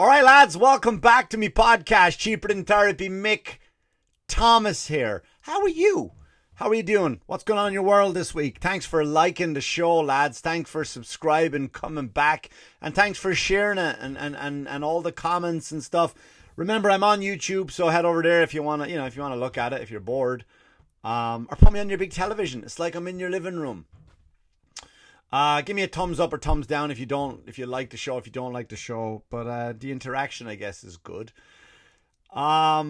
All right, lads, welcome back to me podcast, Cheaper Than Therapy. Mick Thomas here. How are you? How are you doing? What's going on in your world this week? Thanks for liking the show, lads. Thanks for subscribing, coming back, and thanks for sharing it and all the comments and stuff. Remember, I'm on YouTube, so head over there if you want to, if you want to look at it, if you're bored, or put me on your big television. It's like I'm in your living room. Give me a thumbs up or thumbs down if you like the show, if you don't like the show. But the interaction, I guess, is good. I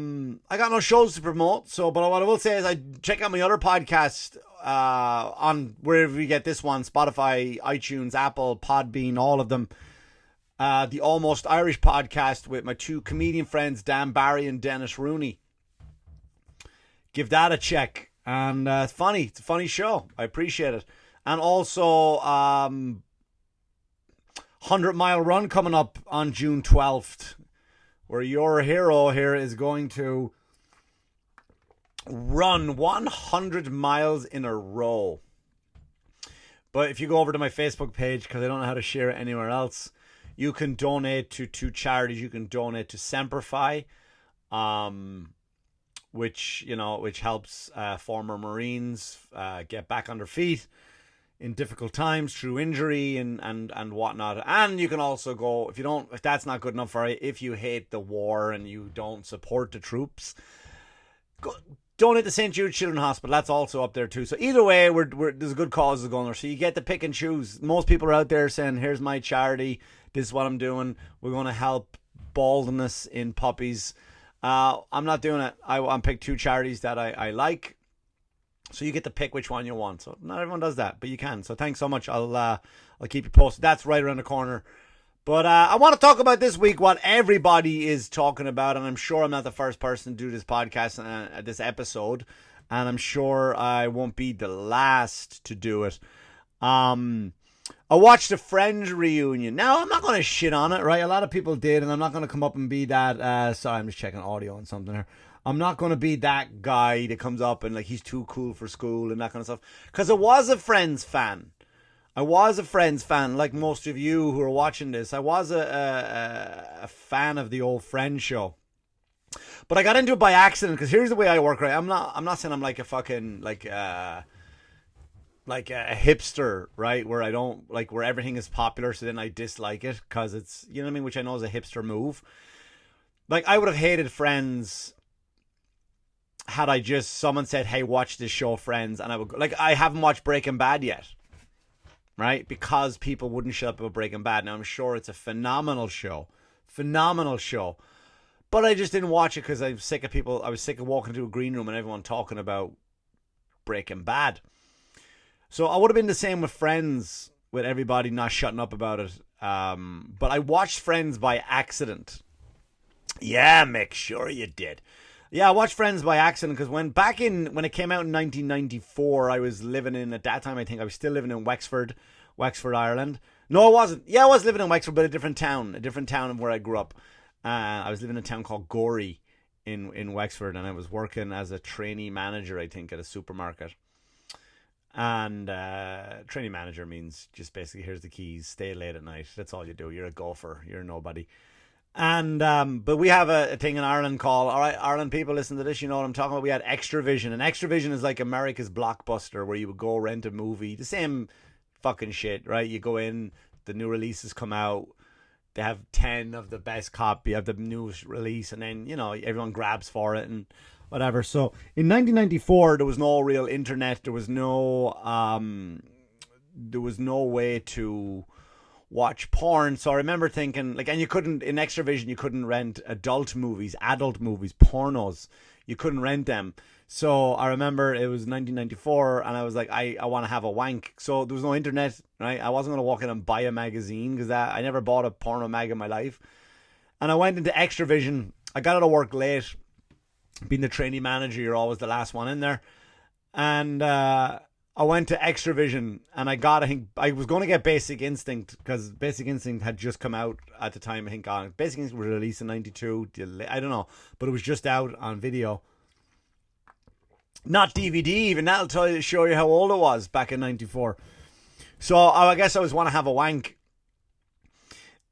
got no shows to promote, but what I will say is I check out my other podcast on wherever you get this one, Spotify, iTunes, Apple, Podbean, all of them. The Almost Irish podcast with my two comedian friends, Dan Barry and Dennis Rooney. Give that a check. And it's funny. It's a funny show. I appreciate it. And also, 100 Mile Run coming up on June 12th, where your hero here is going to run 100 miles in a row. But if you go over to my Facebook page, because I don't know how to share it anywhere else, you can donate to two charities. You can donate to Semperfi, which helps former Marines get back on their feet in difficult times through injury and whatnot. And you can also go, if that's not good enough for you, if you hate the war and you don't support the troops, go donate to St. Jude Children's Hospital. That's also up there too. So either way, there's a good causes going there. So you get to pick and choose. Most people are out there saying, here's my charity. This is what I'm doing. We're going to help baldness in puppies. I'm not doing it. I'm picked two charities that I like. So you get to pick which one you want. So not everyone does that, but you can. So thanks so much. I'll keep you posted. That's right around the corner. But I want to talk about this week what everybody is talking about, and I'm sure I'm not the first person to do this podcast, this episode, and I'm sure I won't be the last to do it. I watched the Friends reunion. Now, I'm not going to shit on it, right? A lot of people did, and I'm not going to come up and be that. Sorry, I'm just checking audio and something here. I'm not going to be that guy that comes up and like he's too cool for school and that kind of stuff. Because I was a Friends fan. Like most of you who are watching this. I was a fan of the old Friends show. But I got into it by accident because here's the way I work, right? I'm not saying I'm like a fucking like a hipster, right? Where I don't like where everything is popular, so then I dislike it because it's, you know what I mean, which I know is a hipster move. Like I would have hated Friends had someone said, hey, watch this show, Friends, and I would, like, I haven't watched Breaking Bad yet, right? Because people wouldn't shut up about Breaking Bad. Now, I'm sure it's a phenomenal show, but I just didn't watch it because I was sick of walking into a green room and everyone talking about Breaking Bad. So I would have been the same with Friends, with everybody not shutting up about it. But I watched Friends by accident. Yeah, Mick, sure you did. Yeah, I watched Friends by accident because when it came out in 1994, I was living at that time, I think I was still living in Wexford, Ireland. No, I wasn't. Yeah, I was living in Wexford, but a different town of where I grew up. I was living in a town called Gorey in Wexford, and I was working as a trainee manager, I think, at a supermarket. And trainee manager means just basically, here's the keys, stay late at night. That's all you do. You're a gopher. You're a nobody. And but we have a thing in Ireland called, all right, Ireland people, listen to this, you know what I'm talking about. We had Extravision, and Extravision is like America's Blockbuster, where you would go rent a movie, the same fucking shit, right? You go in, the new releases come out, they have 10 of the best copy of the newest release, and then, everyone grabs for it and whatever. So in 1994, there was no real internet, there was no way to watch porn. So I remember thinking, like, and you couldn't, in Extravision, you couldn't rent adult movies, pornos. You couldn't rent them. So I remember it was 1994 and I was like, I want to have a wank. So there was no internet, right? I wasn't going to walk in and buy a magazine because I never bought a porno mag in my life. And I went into Extravision. I got out of work late. Being the trainee manager, you're always the last one in there. And I went to Extravision and I was going to get Basic Instinct because Basic Instinct had just come out at the time. I think Basic Instinct was released in 92. I don't know, but it was just out on video. Not DVD even. That'll show you how old it was back in 94. So I guess I was want to have a wank.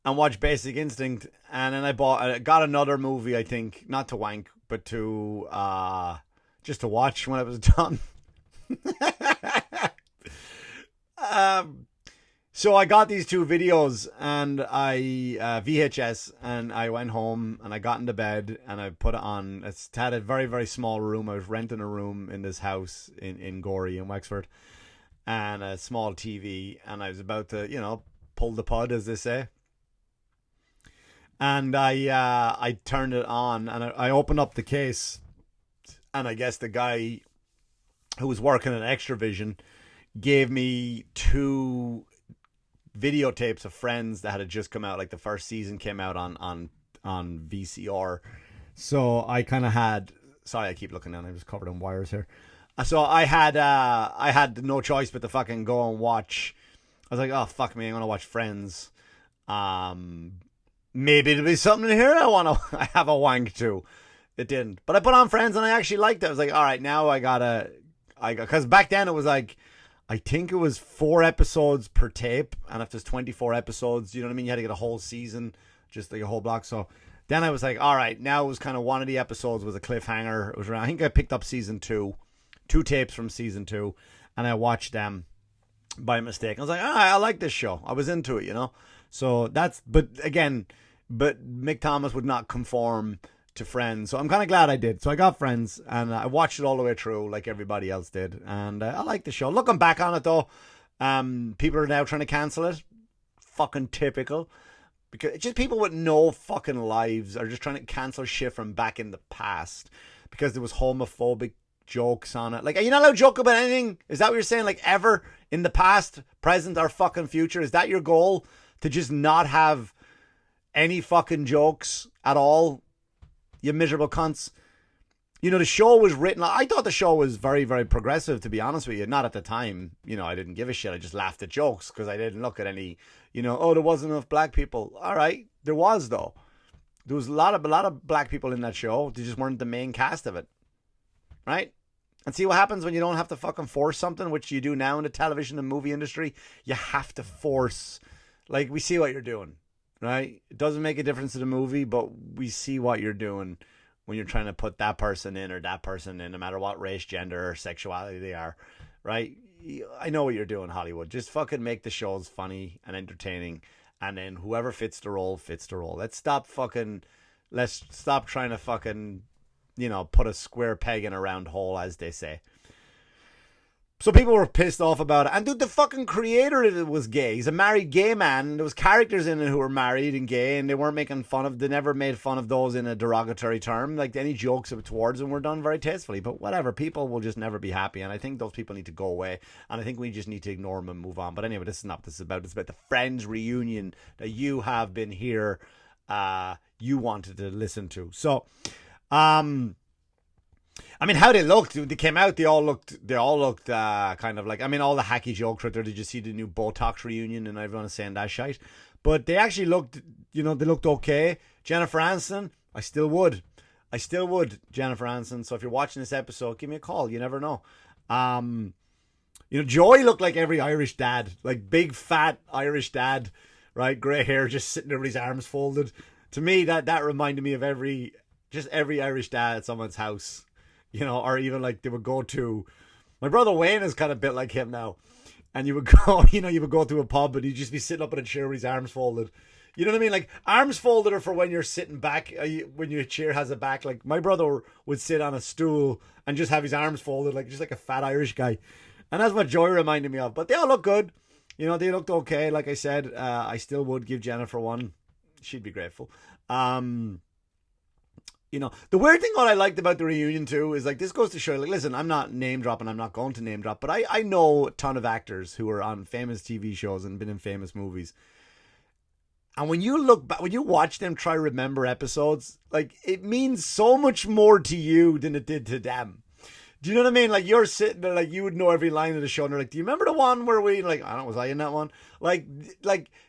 and watch Basic Instinct, and then I got another movie, I think, not to wank, but to just to watch when it was done. So I got these two videos, and I VHS, and I went home and I got into bed and I put it on. It's had a very, very small room. I was renting a room in this house in Gorey in Wexford, and a small TV, and I was about to, pull the pud, as they say. And I turned it on, and I opened up the case, and I guess the guy who was working at Extravision gave me two videotapes of Friends that had just come out. Like the first season came out on VCR. So I kind of had, sorry, I keep looking down, I'm just covered in wires here. So I had no choice but to fucking go and watch. I was like, oh fuck me, I'm gonna watch Friends. Maybe there'll be something in here I have a wank to. It didn't, but I put on Friends and I actually liked it. I was like, all right, now because back then it was like, I think it was 4 episodes per tape, and if there's 24 episodes, you know what I mean? You had to get a whole season, just like a whole block. So then I was like, all right, now it was kind of one of the episodes was a cliffhanger. It was around, I think I picked up season 2, 2 tapes from season 2, and I watched them by mistake. I was like, I like this show. I was into it, So but Mick Thomas would not conform to Friends, so I'm kind of glad I did. So I got Friends, and I watched it all the way through like everybody else did, and I like the show. Looking back on it though, people are now trying to cancel it. Fucking typical, because it's just people with no fucking lives are just trying to cancel shit from back in the past because there was homophobic jokes on it. Like, are you not allowed to joke about anything? Is that what you're saying? Like, ever in the past, present, or fucking future? Is that your goal, to just not have any fucking jokes at all? You miserable cunts. The show was written, I thought the show was very, very progressive, to be honest with you. Not at the time. I didn't give a shit. I just laughed at jokes because I didn't look at any, oh, there wasn't enough black people. All right. There was, though. There was a lot of black people in that show. They just weren't the main cast of it. Right? And see what happens when you don't have to fucking force something, which you do now in the television and movie industry. You have to force. Like, we see what you're doing. Right? It doesn't make a difference to the movie, but we see what you're doing when you're trying to put that person in or that person in, no matter what race, gender, or sexuality they are. Right? I know what you're doing, Hollywood. Just fucking make the shows funny and entertaining, and then whoever fits the role fits the role. Let's stop trying to fucking, put a square peg in a round hole, as they say. So people were pissed off about it. And dude, the fucking creator of it was gay. He's a married gay man. There was characters in it who were married and gay, and they never made fun of those in a derogatory term. Like, any jokes towards them were done very tastefully. But whatever, people will just never be happy, and I think those people need to go away. And I think we just need to ignore them and move on. But anyway, this is not what this is about. It's about the Friends reunion that you have been here. You wanted to listen to. So, how they looked, they came out, they all looked kind of like, all the hacky jokes right there. Did you see the new Botox reunion and everyone is saying that shite? But they actually looked, they looked okay. Jennifer Aniston, I still would, Jennifer Aniston. So if you're watching this episode, give me a call. You never know. Joey looked like every Irish dad, like big fat Irish dad, right? Grey hair, just sitting there with his arms folded. To me, that reminded me of every Irish dad at someone's house. Or even like they would go to, my brother Wayne is kind of built like him now. And you would go, you would go to a pub and he'd just be sitting up in a chair with his arms folded. You know what I mean? Like, arms folded are for when you're sitting back, when your chair has a back. Like, my brother would sit on a stool and just have his arms folded, like just like a fat Irish guy. And that's what Joy reminded me of. But they all look good. They looked okay. Like I said, I still would give Jennifer one. She'd be grateful. The weird thing what I liked about the reunion too is, like, this goes to show, like, listen, I'm not name dropping, I'm not going to name drop, but I know a ton of actors who are on famous TV shows and been in famous movies. And when you look back, when you watch them try to remember episodes, like, it means so much more to you than it did to them. Do you know what I mean? Like, you're sitting there, like, you would know every line of the show, and they're like, do you remember the one where we, like, I don't know, was I in that one? Like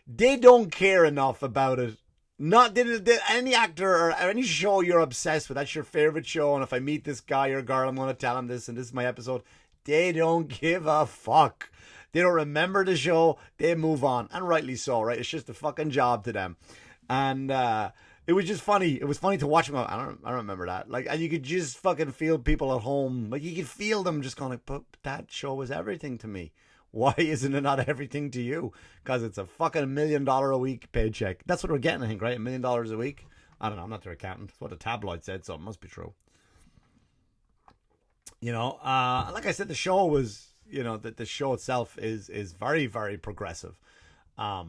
they don't care enough about it. Not did any actor or any show you're obsessed with, that's your favorite show, and if I meet this guy or girl, I'm going to tell him this, and this is my episode. They don't give a fuck. They don't remember the show. They move on, and rightly so, right? It's just a fucking job to them, and it was just funny. It was funny to watch them. I don't remember that. Like, and you could just fucking feel people at home. Like, you could feel them just going like, but that show was everything to me. Why isn't it not everything to you? Because it's a fucking $1 million a week paycheck. That's what we're getting, I think, right? $1 million a week. I don't know. I'm not their accountant. That's what the tabloid said, so it must be true. You know, like I said, the show was, you know, the show itself is very, very progressive. I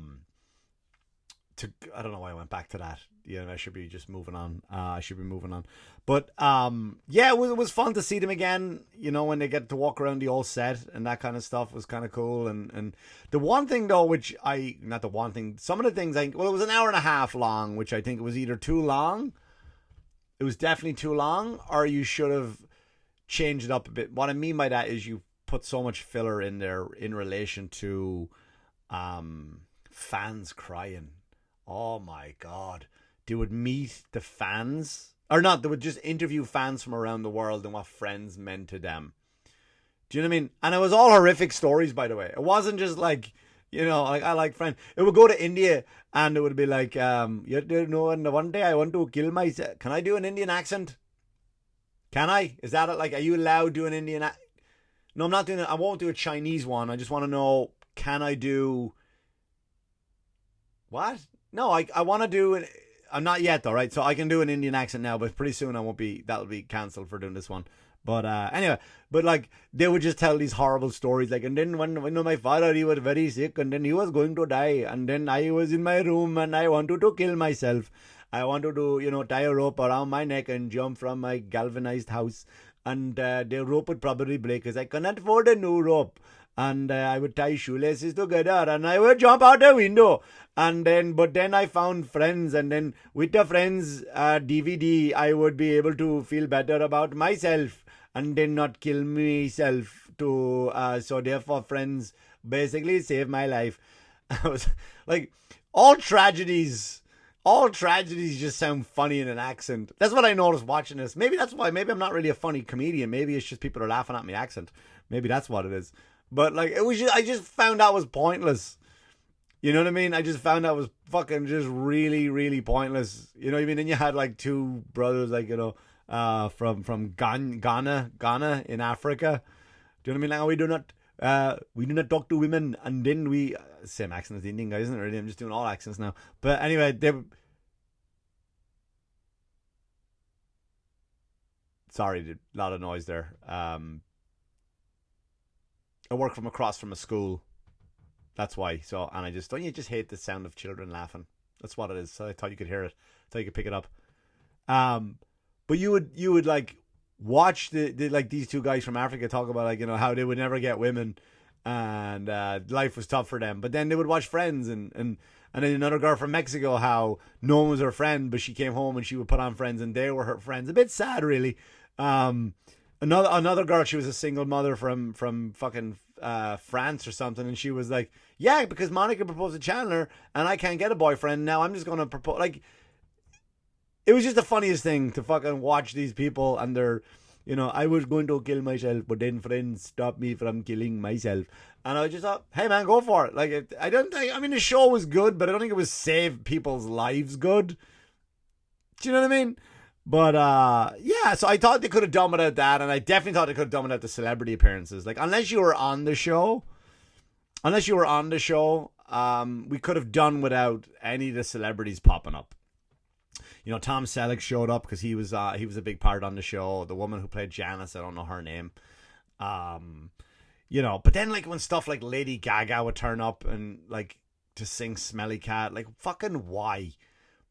don't know why I went back to that. Yeah, I should be just moving on. But yeah, it was fun to see them again. You know, when they get to walk around the old set and that kind of stuff was kind of cool. And the one thing though, some of the things it was an hour and a half long, which I think it was either too long. It was definitely too long, or you should have changed it up a bit. What I mean by that is you put so much filler in there in relation to fans crying. Oh my God. They would meet the fans, or not, they would just interview fans from around the world and what Friends meant to them. Do you know what I mean? And it was all horrific stories, by the way. It wasn't just like, you know, like I like Friends. It would go to India and it would be like, you know, and one day I want to kill myself. Can I do an Indian accent? Can I? Is that it? Like, are you allowed to do an Indian accent? No, I'm not doing it. I won't do a Chinese one. I just want to know, can I do... What? No, I want to do an... I'm not yet though, right? So I can do an Indian accent now, but pretty soon that'll be cancelled for doing this one. But anyway, but like they would just tell these horrible stories, like, and then when my father, he was very sick and then he was going to die, and then I was in my room and I wanted to kill myself. I wanted to, you know, tie a rope around my neck and jump from my galvanized house, and the rope would probably break because I couldn't afford a new rope. And I would tie shoelaces together and I would jump out the window. But then I found Friends, and then with the Friends DVD, I would be able to feel better about myself and then not kill myself so therefore Friends basically saved my life. I was like, all tragedies just sound funny in an accent. That's what I noticed watching this. Maybe that's why. Maybe I'm not really a funny comedian. Maybe it's just people are laughing at my accent. Maybe that's what it is. But like, I just found out was pointless. You know what I mean? I just found out was fucking just really, really pointless. You know what I mean? And you had like two brothers, like, you know, from Ghana in Africa. Do you know what I mean? Like, oh, we do not talk to women, and then we same accent as the Indian guy, isn't it? Really, I'm just doing all accents now. But anyway, sorry, a lot of noise there. I work from across from a school. That's why. So, and I just, don't you just hate the sound of children laughing? That's what it is. So I thought you could hear it. I thought you could pick it up. But you would like watch the like these two guys from Africa talk about, like, you know, how they would never get women and life was tough for them. But then they would watch Friends, and then another girl from Mexico, how no one was her friend, but she came home and she would put on Friends and they were her friends. A bit sad, really. Another girl, she was a single mother from fucking France or something, and she was like, yeah, because Monica proposed to Chandler and I can't get a boyfriend, now I'm just gonna propose. Like, it was just the funniest thing to fucking watch these people, and they're, you know, I was going to kill myself, but then Friends stopped me from killing myself. And I just thought, hey man, go for it. Like, I mean, the show was good, but I don't think it was save people's lives good. Do you know what I mean? But yeah, so I thought they could have done without that, and I definitely thought they could have done without the celebrity appearances. Like, unless you were on the show, we could have done without any of the celebrities popping up. You know, Tom Selleck showed up because he was a big part on the show. The woman who played Janice, I don't know her name. You know, but then like when stuff like Lady Gaga would turn up and like to sing Smelly Cat, like, fucking why?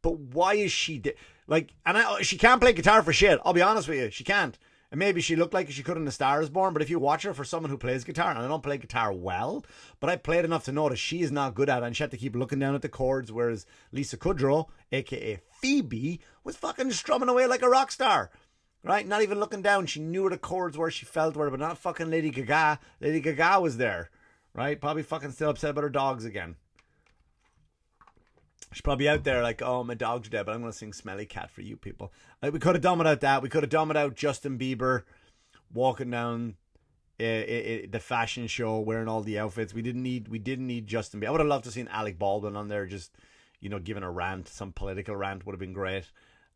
But why is she like? And she can't play guitar for shit. I'll be honest with you, she can't. And maybe she looked like she could in The Star Is Born, but if you watch her for someone who plays guitar, and I don't play guitar well, but I played enough to know that she is not good at it, and she had to keep looking down at the chords, whereas Lisa Kudrow, aka Phoebe, was fucking strumming away like a rock star. Right? Not even looking down. She knew where the chords were, she felt where, but not fucking Lady Gaga. Lady Gaga was there. Right? Probably fucking still upset about her dogs again. She's probably out there like, oh, my dog's dead, but I'm going to sing Smelly Cat for you people. Like, we could have done without that. We could have done without Justin Bieber walking down the fashion show, wearing all the outfits. We didn't need Justin Bieber. I would have loved to have seen Alec Baldwin on there, just giving a rant, some political rant would have been great.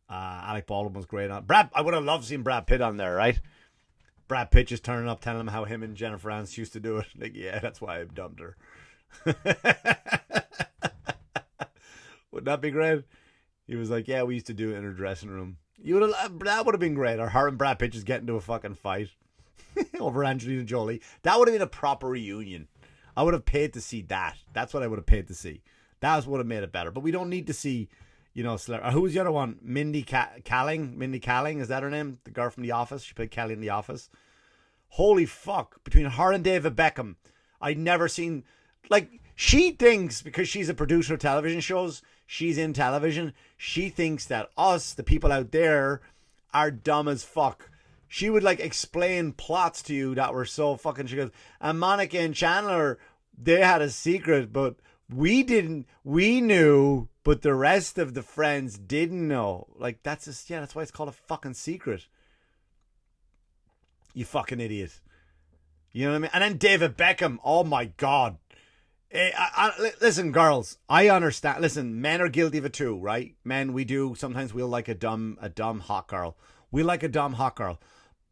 Alec Baldwin was great on. I would have loved to see Brad Pitt on there, right? Brad Pitt just turning up, telling him how him and Jennifer Aniston used to do it. Like, yeah, that's why I dumped her. Wouldn't that be great? He was like, yeah, we used to do it in her dressing room. That would have been great. Or her and Brad Pitt just get into a fucking fight over Angelina Jolie. That would have been a proper reunion. I would have paid to see that. That's what I would have paid to see. That would have made it better. But we don't need to see, who was the other one? Mindy Kaling? Mindy Kaling, is that her name? The girl from The Office. She played Kelly in The Office. Holy fuck. Between her and David Beckham, I'd never seen... Like, she thinks, because she's a producer of television shows, she's in television, she thinks that us, the people out there, are dumb as fuck. She would, like, explain plots to you that were so fucking... She goes, and Monica and Chandler, they had a secret, but we didn't... We knew, but the rest of the friends didn't know. Like, that's just... Yeah, that's why it's called a fucking secret. You fucking idiot. You know what I mean? And then David Beckham, oh my God. Listen, girls, I understand. Listen, men are guilty of it too, right? Men, we do. Sometimes we'll like a dumb hot girl. We like a dumb hot girl.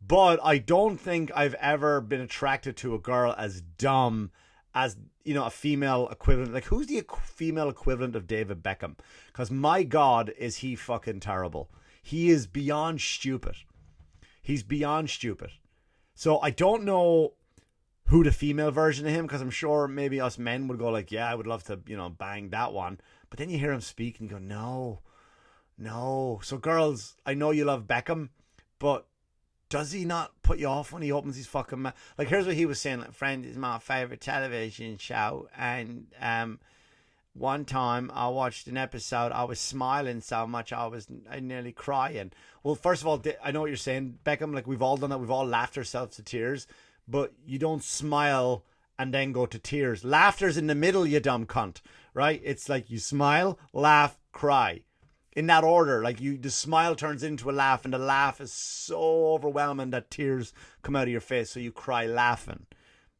But I don't think I've ever been attracted to a girl as dumb as, a female equivalent. Like, who's the female equivalent of David Beckham? Because my God, is he fucking terrible. He is beyond stupid. He's beyond stupid. So I don't know who the female version of him, because I'm sure maybe us men would go like, yeah, I would love to, bang that one. But then you hear him speak and you go, no. So girls, I know you love Beckham, but does he not put you off when he opens his fucking mouth? Like, here's what he was saying. Like, Friends is my favorite television show. And one time I watched an episode, I was smiling so much I nearly crying. Well, first of all, I know what you're saying, Beckham. Like, we've all done that. We've all laughed ourselves to tears. But you don't smile and then go to tears. Laughter's in the middle, you dumb cunt, right? It's like you smile, laugh, cry. In that order. Like, the smile turns into a laugh, and the laugh is so overwhelming that tears come out of your face, so you cry laughing.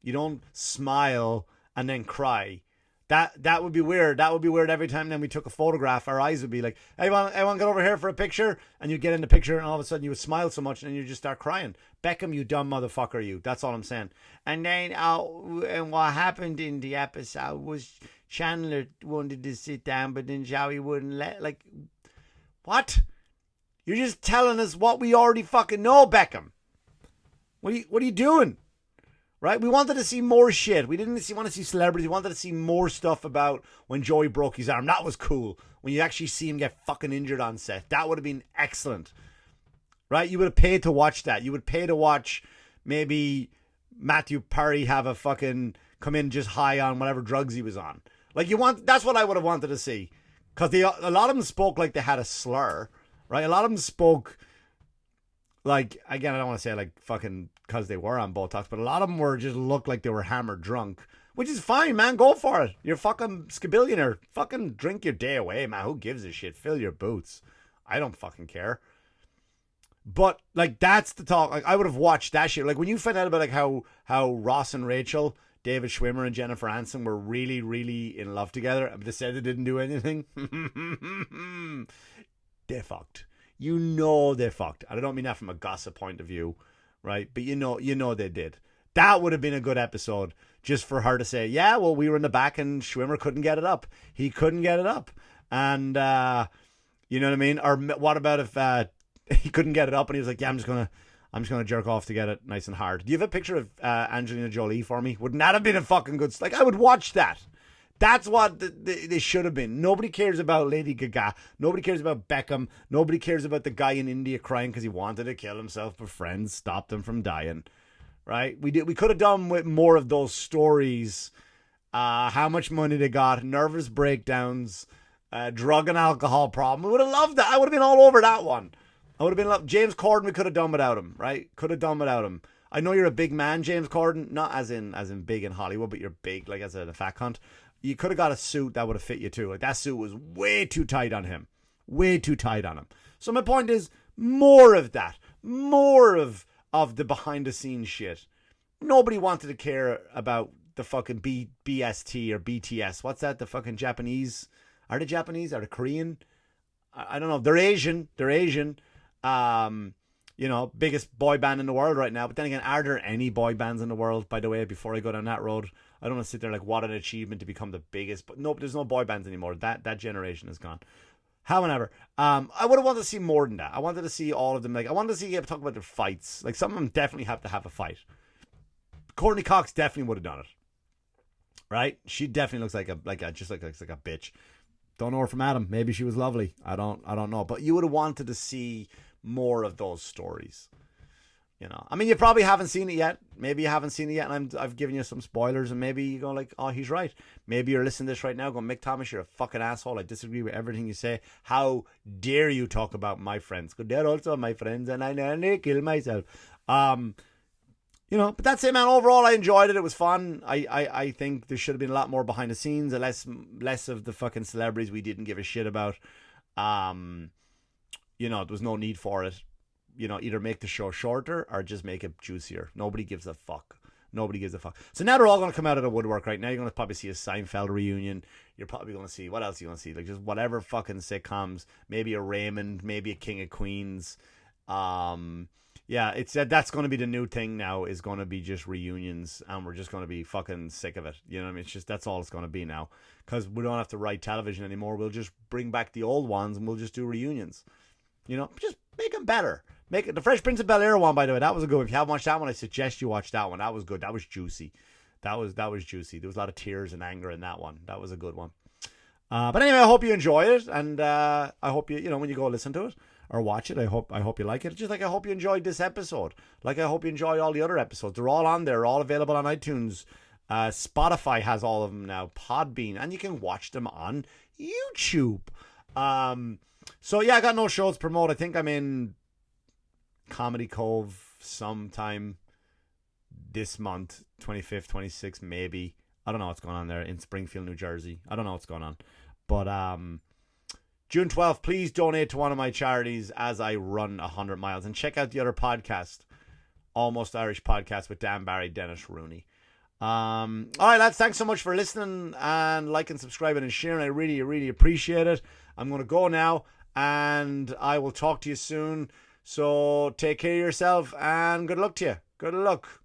You don't smile and then cry. That would be weird. That would be weird every time then we took a photograph. Our eyes would be like, hey, I want to get over here for a picture. And you get in the picture and all of a sudden you would smile so much and then you just start crying. Beckham, you dumb motherfucker, you. That's all I'm saying. And then and what happened in the episode was Chandler wanted to sit down, but then Joey wouldn't let. Like, what? You're just telling us what we already fucking know, Beckham. What are you doing? Right? We wanted to see more shit. We didn't want to see celebrities. We wanted to see more stuff about when Joey broke his arm. That was cool. When you actually see him get fucking injured on set. That would have been excellent. Right? You would have paid to watch that. You would pay to watch maybe Matthew Perry have a fucking come in just high on whatever drugs he was on. Like, that's what I would have wanted to see. Because a lot of them spoke like they had a slur. Right? A lot of them spoke like, again, I don't want to say like fucking because they were on Botox, but a lot of them just looked like they were hammered drunk, which is fine, man. Go for it. You're fucking skabillionaire. Fucking drink your day away, man. Who gives a shit? Fill your boots. I don't fucking care. But like, that's the talk. Like, I would have watched that shit. Like, when you find out about like how Ross and Rachel, David Schwimmer and Jennifer Aniston were really, really in love together, but they said they didn't do anything. They fucked. You know they fucked. I don't mean that from a gossip point of view, right? But you know they did. That would have been a good episode just for her to say, yeah, well, we were in the back and Schwimmer couldn't get it up. He couldn't get it up. And, you know what I mean? Or what about if he couldn't get it up and he was like, yeah, I'm just gonna jerk off to get it nice and hard. Do you have a picture of Angelina Jolie for me? Wouldn't that have been a fucking good... Like, I would watch that. That's what they should have been. Nobody cares about Lady Gaga. Nobody cares about Beckham. Nobody cares about the guy in India crying because he wanted to kill himself, but friends stopped him from dying. Right? We could have done with more of those stories. How much money they got, nervous breakdowns, drug and alcohol problem. We would have loved that. I would have been all over that one. I would have been James Corden. We could have done without him. Right? Could have done without him. I know you're a big man, James Corden. Not as in big in Hollywood, but you're big like as a fat cunt. You could have got a suit that would have fit you too. Like, that suit was way too tight on him. Way too tight on him. So my point is, more of that. More of the behind the scenes shit. nobody wanted to care about the fucking BST or BTS. What's that? The fucking Japanese? Are they Japanese? Are they Korean? I don't know. They're Asian. Biggest boy band in the world right now. But then again, are there any boy bands in the world, by the way, before I go down that road? I don't want to sit there like, what an achievement to become the biggest. But no, there's no boy bands anymore. That generation is gone. However, I would have wanted to see more than that. I wanted to see all of them. Like, I wanted to see talk about their fights. Like, some of them definitely have to have a fight. Courtney Cox definitely would have done it. Right? She definitely looks like a bitch. Don't know her from Adam. Maybe she was lovely. I don't know. But you would have wanted to see more of those stories. I mean, you probably haven't seen it yet. Maybe you haven't seen it yet, and I've given you some spoilers, and maybe you go like, oh, he's right. Maybe you're listening to this right now going, Mick Thomas, you're a fucking asshole. I disagree with everything you say. How dare you talk about my friends? Because they're also my friends, and I nearly kill myself. But that's it, man. Overall, I enjoyed it. It was fun. I think there should have been a lot more behind the scenes, less of the fucking celebrities we didn't give a shit about. There was no need for it. Either make the show shorter or just make it juicier. Nobody gives a fuck. So now they're all going to come out of the woodwork right now. You're going to probably see a Seinfeld reunion. You're probably going to see, what else are you going to see? Like, just whatever fucking sitcoms. Maybe a Raymond, maybe a King of Queens. It's that's going to be the new thing now, is going to be just reunions, and we're just going to be fucking sick of it. You know what I mean? It's just, that's all it's going to be now, because we don't have to write television anymore. We'll just bring back the old ones and we'll just do reunions. Just make them better. Make it the Fresh Prince of Bel-Air one, by the way. That was a good one. If you haven't watched that one, I suggest you watch that one. That was good. That was juicy. That was juicy. There was a lot of tears and anger in that one. That was a good one. But anyway, I hope you enjoy it, and I hope you when you go listen to it or watch it, I hope you like it. Just like I hope you enjoyed this episode. Like I hope you enjoy all the other episodes. They're all on there, all available on iTunes. Spotify has all of them now. Podbean, and you can watch them on YouTube. So yeah, I got no shows to promote. I think I'm in Comedy Cove sometime this month, 25th, 26th, maybe. I don't know what's going on there in Springfield, New Jersey. I don't know what's going on. But June 12th, please donate to one of my charities as I run 100 miles. And check out the other podcast, Almost Irish Podcast with Dan Barry, Dennis Rooney. All right, lads, thanks so much for listening and liking, subscribing, and sharing. I really, really appreciate it. I'm going to go now, and I will talk to you soon. So take care of yourself, and good luck to you. Good luck.